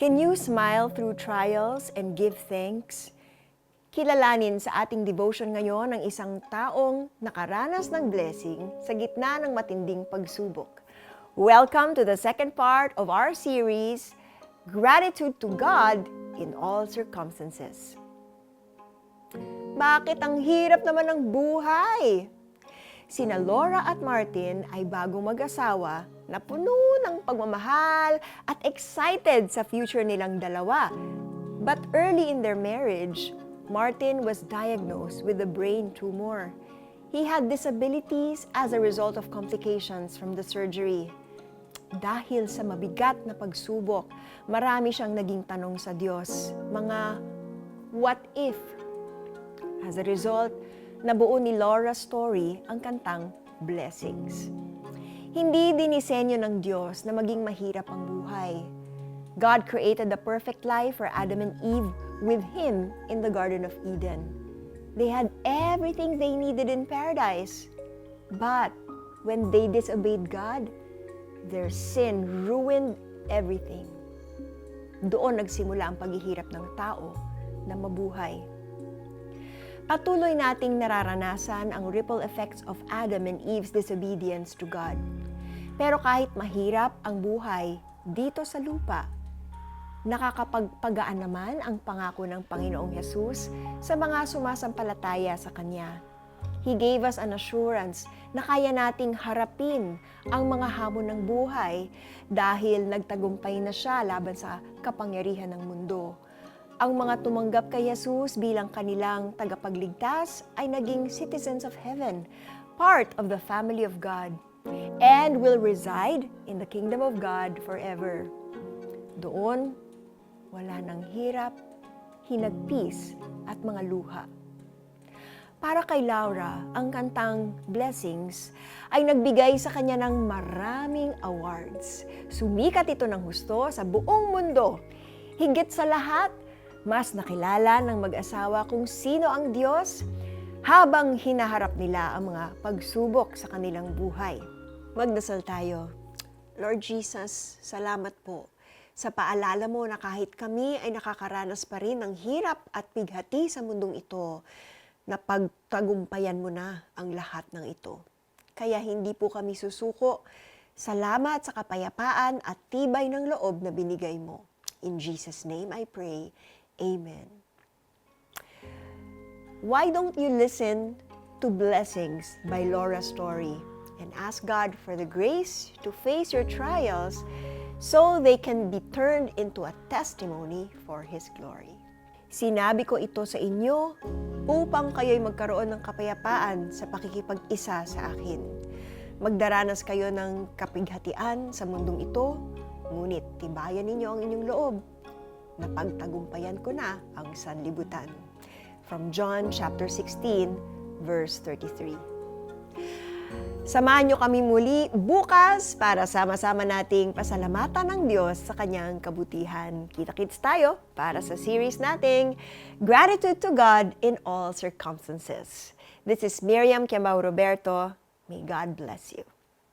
Can you smile through trials and give thanks? Kilalanin sa ating devotion ngayon ang isang taong nakaranas ng blessing sa gitna ng matinding pagsubok. Welcome to the second part of our series, Gratitude to God in All Circumstances. Bakit ang hirap naman ng buhay? Sina Laura at Martin ay bagong mag-asawa na puno ng pagmamahal at excited sa future nilang dalawa. But early in their marriage, Martin was diagnosed with a brain tumor. He had disabilities as a result of complications from the surgery. Dahil sa mabigat na pagsubok, marami siyang naging tanong sa Diyos. Mga what if? As a result, nabuo ni Laura's story ang kantang Blessings. Hindi dinisenyo ng Diyos na maging mahirap ang buhay. God created the perfect life for Adam and Eve with Him in the Garden of Eden. They had everything they needed in paradise. But when they disobeyed God, their sin ruined everything. Doon nagsimula ang paghihirap ng tao na mabuhay. Patuloy nating nararanasan ang ripple effects of Adam and Eve's disobedience to God. Pero kahit mahirap ang buhay dito sa lupa, nakakapagpagaan naman ang pangako ng Panginoong Hesus sa mga sumasampalataya sa Kanya. He gave us an assurance na kaya nating harapin ang mga hamon ng buhay dahil nagtagumpay na siya laban sa kapangyarihan ng mundo. Ang mga tumanggap kay Jesus bilang kanilang tagapagligtas ay naging citizens of heaven, part of the family of God, and will reside in the kingdom of God forever. Doon, wala nang hirap, hinagpis at mga luha. Para kay Laura, ang kantang Blessings ay nagbigay sa kanya ng maraming awards. Sumikat ito ng husto sa buong mundo. Higit sa lahat, mas nakilala ng mag-asawa kung sino ang Diyos habang hinaharap nila ang mga pagsubok sa kanilang buhay. Magdasal tayo. Lord Jesus, salamat po sa paalala mo na kahit kami ay nakakaranas pa rin ng hirap at bighati sa mundong ito, na pagtagumpayan mo na ang lahat ng ito. Kaya hindi po kami susuko. Salamat sa kapayapaan at tibay ng loob na binigay mo. In Jesus' name I pray. Amen. Why don't you listen to Blessings by Laura Story and ask God for the grace to face your trials so they can be turned into a testimony for His glory. Sinabi ko ito sa inyo upang kayo'y magkaroon ng kapayapaan sa pakikipag-isa sa akin. Magdaranas kayo ng kapighatian sa mundong ito, ngunit tibayan ninyo ang inyong loob na pagtagumpayan ko na ang sanlibutan. From John chapter 16, verse 33. Samahan niyo kami muli bukas para sama-sama nating pasalamatan ng Diyos sa Kanyang kabutihan. Kita-kits tayo para sa series nating Gratitude to God in All Circumstances. This is Miriam Kiambao Roberto. May God bless you.